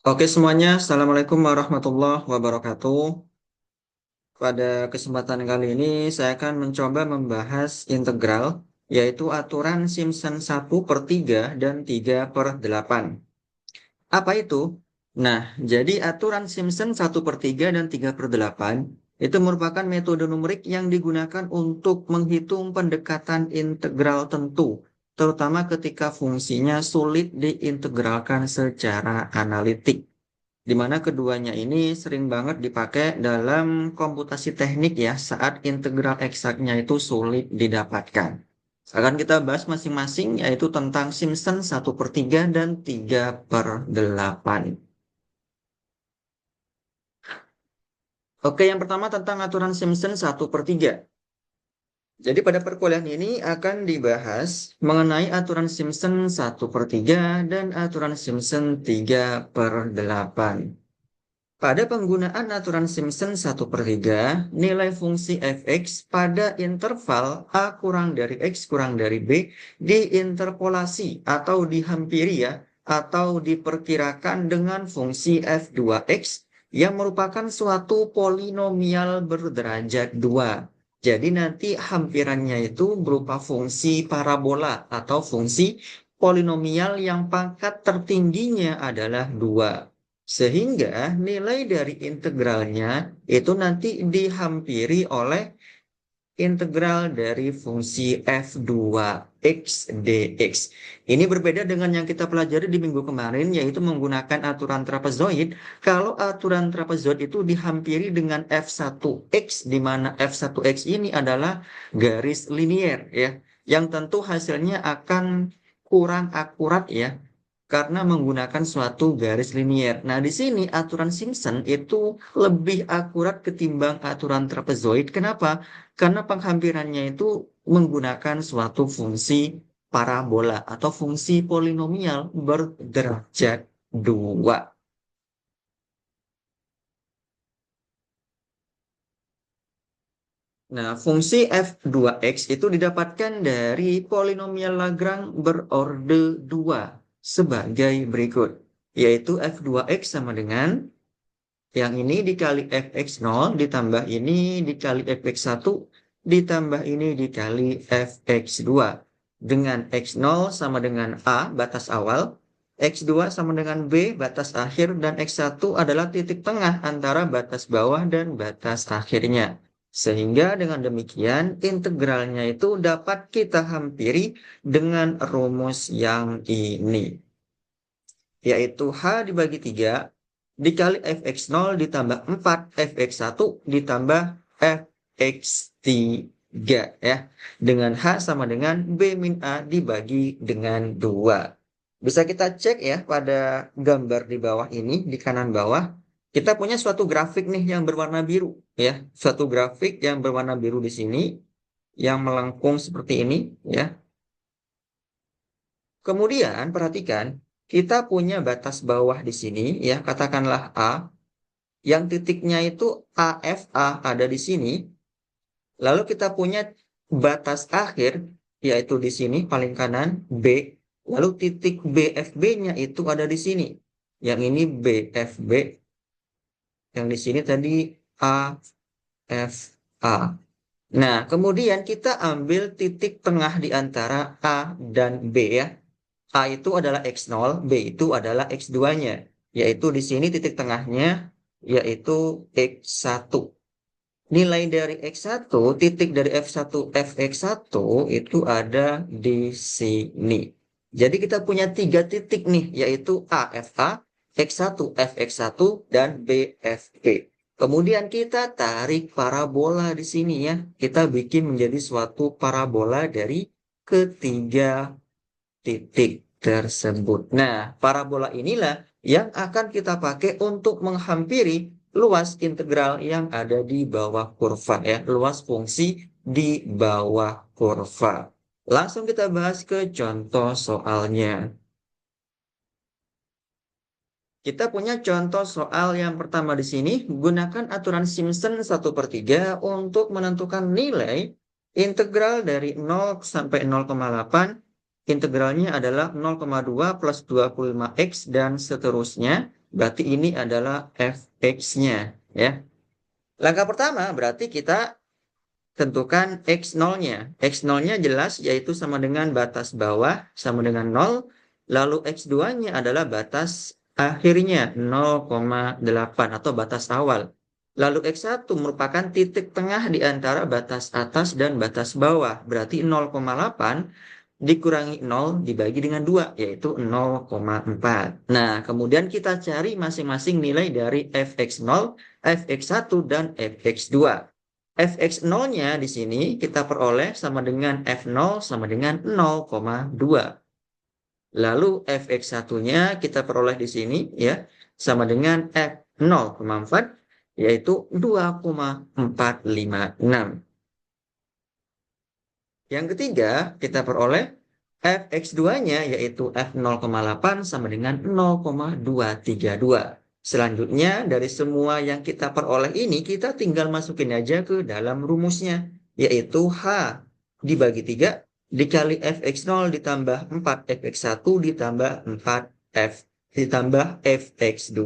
Oke semuanya, Assalamualaikum warahmatullahi wabarakatuh. Pada kesempatan kali ini saya akan mencoba membahas integral, yaitu aturan Simpson 1/3 dan 3/8. Apa itu? Nah, jadi aturan Simpson 1/3 dan 3/8 itu merupakan metode numerik yang digunakan untuk menghitung pendekatan integral tentu, terutama ketika fungsinya sulit diintegralkan secara analitik, di mana keduanya ini sering banget dipakai dalam komputasi teknik ya saat integral eksaknya itu sulit didapatkan. Akan kita bahas masing-masing yaitu tentang Simpson 1/3 dan 3/8. Oke, yang pertama tentang aturan Simpson 1/3. Jadi pada perkuliahan ini akan dibahas mengenai aturan Simpson 1/3 dan aturan Simpson 3/8. Pada penggunaan aturan Simpson 1/3, nilai fungsi fx pada interval a kurang dari x kurang dari b diinterpolasi atau dihampiri ya, atau diperkirakan dengan fungsi f2x yang merupakan suatu polinomial berderajat 2. Jadi nanti hampirannya itu berupa fungsi parabola atau fungsi polinomial yang pangkat tertingginya adalah 2. Sehingga nilai dari integralnya itu nanti dihampiri oleh integral dari fungsi f2x dx. Ini berbeda dengan yang kita pelajari di minggu kemarin, yaitu menggunakan aturan trapezoid. Kalau aturan trapezoid itu dihampiri dengan f1x, di mana f1x ini adalah garis linier, ya, yang tentu hasilnya akan kurang akurat ya, karena menggunakan suatu garis linier. Nah, di sini aturan Simpson itu lebih akurat ketimbang aturan trapezoid. Kenapa? Karena penghampirannya itu menggunakan suatu fungsi parabola atau fungsi polinomial berderajat 2. Nah, fungsi f2x itu didapatkan dari polinomial Lagrange berorde 2 sebagai berikut, yaitu f2x sama dengan yang ini dikali fx0 ditambah ini dikali fx1 ditambah ini dikali fx2. Dengan x0 sama dengan A batas awal, x2 sama dengan B batas akhir, dan x1 adalah titik tengah antara batas bawah dan batas akhirnya. Sehingga dengan demikian integralnya itu dapat kita hampiri dengan rumus yang ini, yaitu H dibagi 3 dikali fx0 ditambah 4 fx1 ditambah fx3 ya. Dengan H sama dengan B min A dibagi dengan 2. Bisa kita cek ya pada gambar di bawah ini, di kanan bawah. Kita punya suatu grafik nih yang berwarna biru ya. Suatu grafik yang berwarna biru di sini yang melengkung seperti ini ya. Kemudian perhatikan, kita punya batas bawah di sini ya, katakanlah A, yang titiknya itu AFA ada di sini. Lalu kita punya batas akhir, yaitu di sini paling kanan B. Lalu titik BFB-nya itu ada di sini. Yang ini BFB, yang di sini tadi AFA. Nah, kemudian kita ambil titik tengah di antara A dan B ya. A itu adalah X0, B itu adalah X2-nya. Yaitu di sini titik tengahnya, yaitu X1. Nilai dari X1, titik dari F1, Fx1 itu ada di sini. Jadi kita punya 3 titik nih, yaitu A, Fa, X1, Fx1, dan BFB. Kemudian kita tarik parabola di sini ya. Kita bikin menjadi suatu parabola dari ketiga titik tersebut. Nah, parabola inilah yang akan kita pakai untuk menghampiri luas integral yang ada di bawah kurva ya, luas fungsi di bawah kurva. Langsung kita bahas ke contoh soalnya. Kita punya contoh soal yang pertama di sini, gunakan aturan Simpson 1/3 untuk menentukan nilai integral dari 0 sampai 0,8. Integralnya adalah 0,2 plus 25x dan seterusnya berarti ini adalah fx-nya ya. Langkah pertama berarti kita tentukan x0-nya. X0-nya jelas yaitu sama dengan batas bawah sama dengan 0. Lalu x2-nya adalah batas akhirnya 0,8 atau batas awal. Lalu x1 merupakan titik tengah di antara batas atas dan batas bawah. Berarti 0,8 dikurangi 0 dibagi dengan 2, yaitu 0,4. Nah, kemudian kita cari masing-masing nilai dari fx0, fx1, dan fx2. Fx0-nya di sini kita peroleh sama dengan f0 sama dengan 0,2. Lalu fx1-nya kita peroleh di sini ya sama dengan f0,4 yaitu 2,456. Yang ketiga kita peroleh fx2-nya yaitu f0,8 sama dengan 0,232. Selanjutnya dari semua yang kita peroleh ini kita tinggal masukin aja ke dalam rumusnya yaitu H dibagi 3 dikali fx0 ditambah 4 fx1 ditambah 4 f ditambah fx2.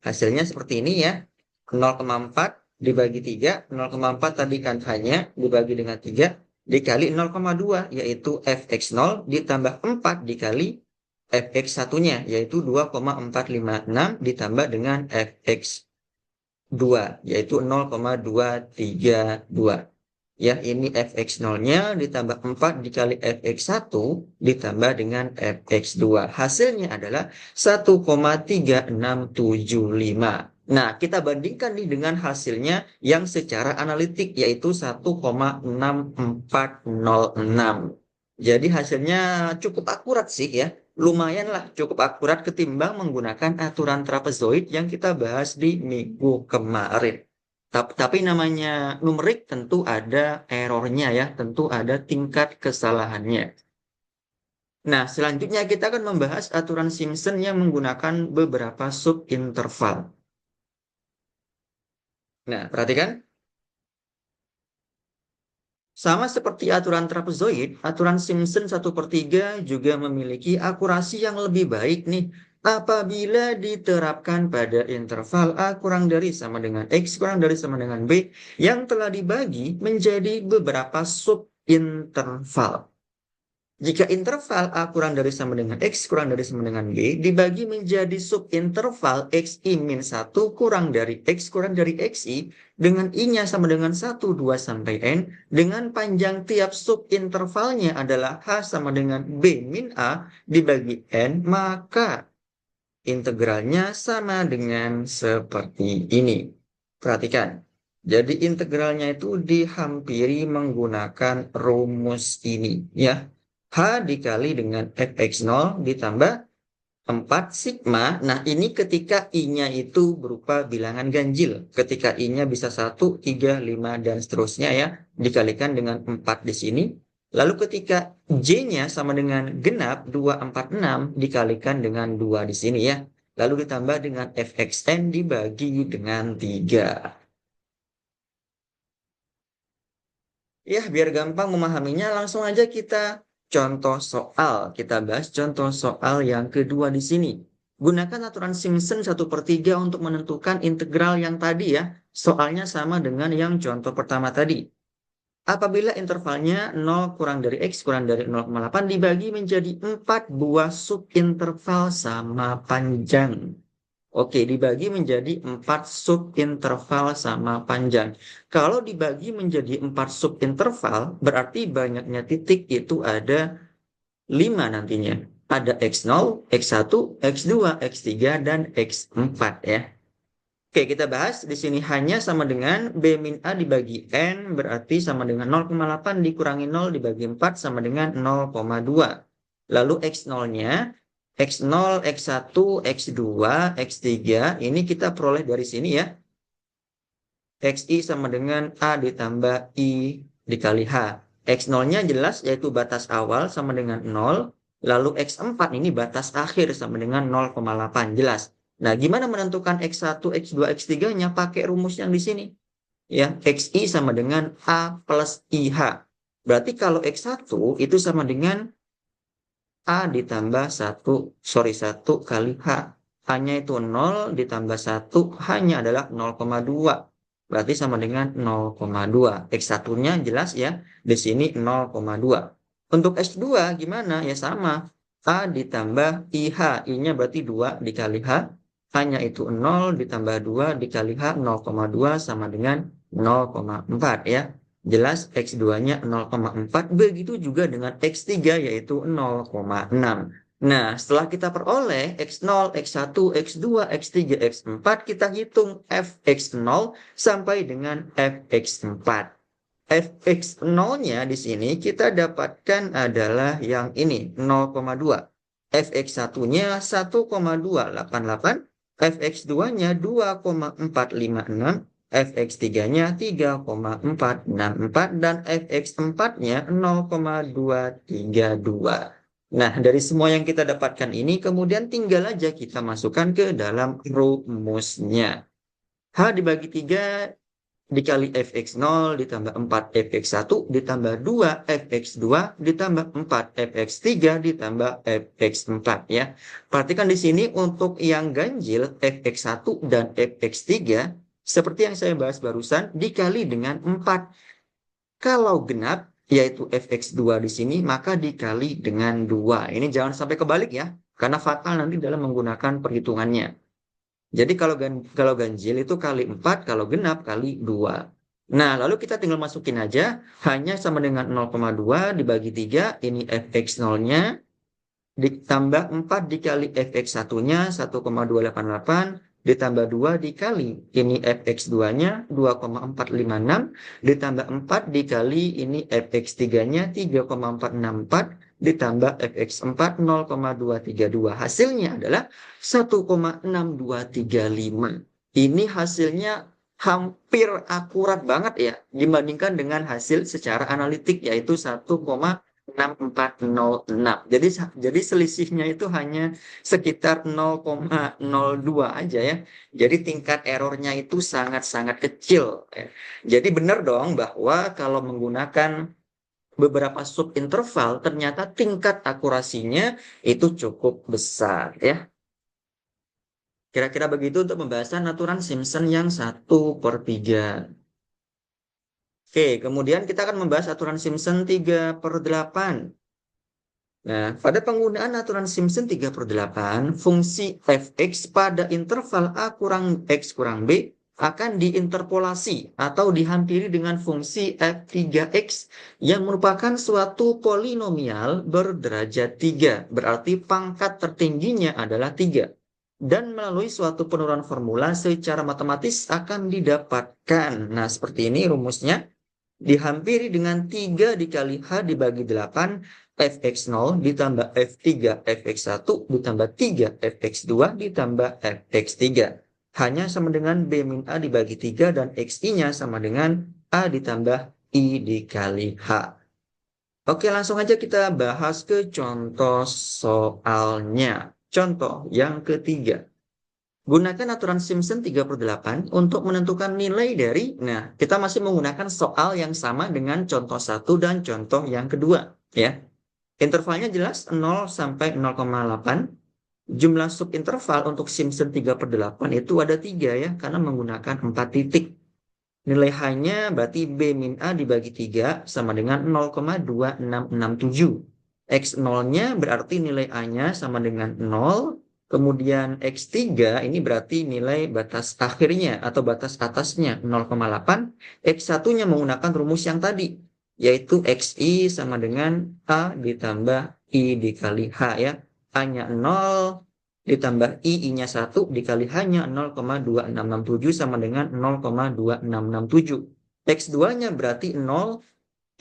Hasilnya seperti ini ya. 0,4 dibagi 3, 0,4 tadi kan hanya dibagi dengan 3 dikali 0,2 yaitu fx0 ditambah 4 dikali fx1-nya yaitu 2,456 ditambah dengan fx2 yaitu 0,232. Ya, ini fx0-nya ditambah 4 dikali fx1 ditambah dengan fx2. Hasilnya adalah 1,3675. Nah, kita bandingkan nih dengan hasilnya yang secara analitik yaitu 1,6406. Jadi hasilnya cukup akurat sih ya. Lumayan lah cukup akurat ketimbang menggunakan aturan trapezoid yang kita bahas di minggu kemarin. Tapi namanya numerik tentu ada errornya ya, tentu ada tingkat kesalahannya. Nah, selanjutnya kita akan membahas aturan Simpson yang menggunakan beberapa subinterval. Nah, perhatikan. Sama seperti aturan trapezoid, aturan Simpson 1/3 juga memiliki akurasi yang lebih baik nih apabila diterapkan pada interval A kurang dari sama dengan X kurang dari sama dengan B yang telah dibagi menjadi beberapa subinterval. Jika interval A kurang dari sama dengan X kurang dari sama dengan B dibagi menjadi subinterval XI-1 kurang dari X kurang dari XI dengan I-nya sama dengan 1, 2, sampai N dengan panjang tiap subintervalnya adalah H sama dengan B min A dibagi N maka integralnya sama dengan seperti ini. Perhatikan. Jadi integralnya itu dihampiri menggunakan rumus ini ya. H dikali dengan fx0 ditambah 4 sigma. Nah, ini ketika I-nya itu berupa bilangan ganjil. Ketika I-nya bisa 1, 3, 5, dan seterusnya ya. Dikalikan dengan 4 di sini. Lalu ketika J-nya sama dengan genap 246 dikalikan dengan 2 di sini ya. Lalu ditambah dengan fxn dibagi dengan 3. Ya, biar gampang memahaminya, langsung aja kita contoh soal. Kita bahas contoh soal yang kedua di sini. Gunakan aturan Simpson 1/3 untuk menentukan integral yang tadi ya. Soalnya sama dengan yang contoh pertama tadi. Apabila intervalnya 0 kurang dari X kurang dari 0,8 dibagi menjadi 4 buah subinterval sama panjang. Oke, dibagi menjadi 4 subinterval sama panjang. Kalau dibagi menjadi 4 subinterval, berarti banyaknya titik itu ada 5 nantinya. Ada X0, X1, X2, X3, dan X4 ya. Oke, kita bahas di sini hanya sama dengan B min A dibagi N, berarti sama dengan 0,8 dikurangi 0 dibagi 4 sama dengan 0,2. Lalu X0-nya X0, X1, X2, X3, ini kita peroleh dari sini ya. XI sama dengan A ditambah I dikali H. X0-nya jelas yaitu batas awal sama dengan 0. Lalu X4 ini batas akhir sama dengan 0,8 jelas. Nah, gimana menentukan X1, X2, X3-nya pakai rumus yang di sini? Ya, XI sama dengan A plus IH. Berarti kalau X1 itu sama dengan A ditambah 1 kali H. H-nya itu 0 ditambah 1, H-nya adalah 0,2. Berarti sama dengan 0,2. X1-nya jelas ya, di sini 0,2. Untuk X2 gimana? Ya sama. A ditambah IH. I-nya berarti 2 dikali H. H-nya itu 0 ditambah 2 dikali H, 0,2 sama dengan 0,4 ya. Jelas X2-nya 0,4. Begitu juga dengan X3 yaitu 0,6. Nah, setelah kita peroleh X0, X1, X2, X3, X4, kita hitung Fx0 sampai dengan Fx4. Fx0-nya di sini kita dapatkan adalah yang ini, 0,2. Fx1-nya 1,288, Fx2-nya 2,456, Fx3-nya 3,464, dan Fx4-nya 0,232. Nah, dari semua yang kita dapatkan ini, kemudian tinggal aja kita masukkan ke dalam rumusnya. H dibagi 3 dikali fx0 ditambah 4 fx1 ditambah 2 fx2 ditambah 4 fx3 ditambah fx4 ya. Perhatikan di sini untuk yang ganjil fx1 dan fx3 seperti yang saya bahas barusan dikali dengan 4. Kalau genap yaitu fx2 di sini maka dikali dengan 2. Ini jangan sampai kebalik ya, karena fatal nanti dalam menggunakan perhitungannya. Jadi kalau ganjil itu kali 4, kalau genap kali 2. Nah, lalu kita tinggal masukin aja, hanya sama dengan 0,2 dibagi 3, ini fx0-nya, ditambah 4 dikali fx1-nya, 1,288, ditambah 2 dikali, ini fx2-nya, 2,456, ditambah 4 dikali, ini fx3-nya, 3,464, ditambah fx4 0,232. Hasilnya adalah 1,6235. Ini hasilnya hampir akurat banget ya dibandingkan dengan hasil secara analitik yaitu 1,6406. Jadi selisihnya itu hanya sekitar 0,02 aja ya. Jadi tingkat errornya itu sangat-sangat kecil ya. Jadi benar dong bahwa kalau menggunakan beberapa subinterval ternyata tingkat akurasinya itu cukup besar ya. Kira-kira begitu untuk pembahasan aturan Simpson yang 1/3. Oke, kemudian kita akan membahas aturan Simpson 3/8. Nah, pada penggunaan aturan Simpson 3/8, fungsi fx pada interval a kurang x kurang b akan diinterpolasi atau dihampiri dengan fungsi f3x yang merupakan suatu polinomial berderajat 3. Berarti pangkat tertingginya adalah 3. Dan melalui suatu penurunan formula secara matematis akan didapatkan. Nah, seperti ini rumusnya. Dihampiri dengan 3 dikali H dibagi 8 fx0 ditambah f3 fx1 ditambah 3 fx2 ditambah fx3. Hanya sama dengan b min a dibagi 3 dan xi-nya sama dengan a ditambah i dikali H. Oke, langsung aja kita bahas ke contoh soalnya. Contoh yang ketiga. Gunakan aturan Simpson 3/8 untuk menentukan nilai dari, nah kita masih menggunakan soal yang sama dengan contoh 1 dan contoh yang kedua ya. Intervalnya jelas 0 sampai 0,8. Jumlah subinterval untuk Simpson 3/8 itu ada 3 ya, karena menggunakan 4 titik. Nilai H-nya berarti B min A dibagi 3 sama dengan 0,2667. X0-nya berarti nilai A-nya sama dengan 0. Kemudian X3 ini berarti nilai batas akhirnya atau batas atasnya 0,8. X1-nya menggunakan rumus yang tadi, yaitu XI sama dengan A ditambah I dikali H ya. A-nya 0 ditambah I-nya 1 dikali H-nya 0,2667 sama dengan 0,2667. X2-nya berarti 0,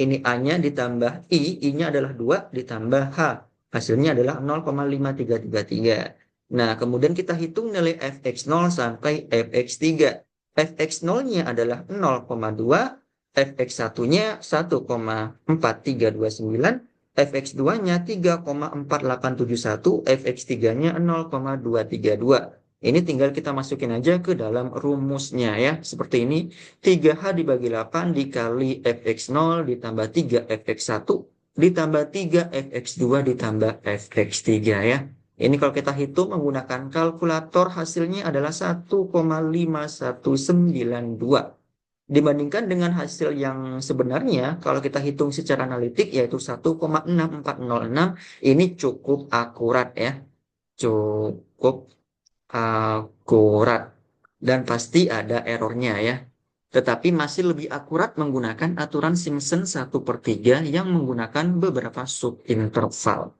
ini A-nya ditambah I-nya adalah 2 ditambah H. Hasilnya adalah 0,5333. Nah, kemudian kita hitung nilai fx0 sampai fx3. Fx0-nya adalah 0,2, fx1-nya 1,4329, fx2-nya 3,4871, fx3-nya 0,232. Ini tinggal kita masukin aja ke dalam rumusnya ya. Seperti ini, 3H dibagi 8 dikali fx0 ditambah 3 fx1 ditambah 3 fx2 ditambah fx3 ya. Ini kalau kita hitung menggunakan kalkulator hasilnya adalah 1,5192. Dibandingkan dengan hasil yang sebenarnya, kalau kita hitung secara analitik yaitu 1,6406, ini cukup akurat ya. Cukup akurat. Dan pasti ada errornya ya. Tetapi masih lebih akurat menggunakan aturan Simpson 1/3 yang menggunakan beberapa subinterval.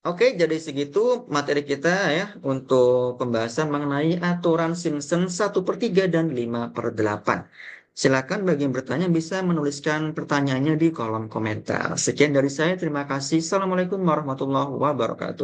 Oke, jadi segitu materi kita ya untuk pembahasan mengenai aturan Simpson 1/3 dan 5/8. Silakan bagi yang bertanya bisa menuliskan pertanyaannya di kolom komentar. Sekian dari saya, terima kasih. Assalamualaikum warahmatullahi wabarakatuh.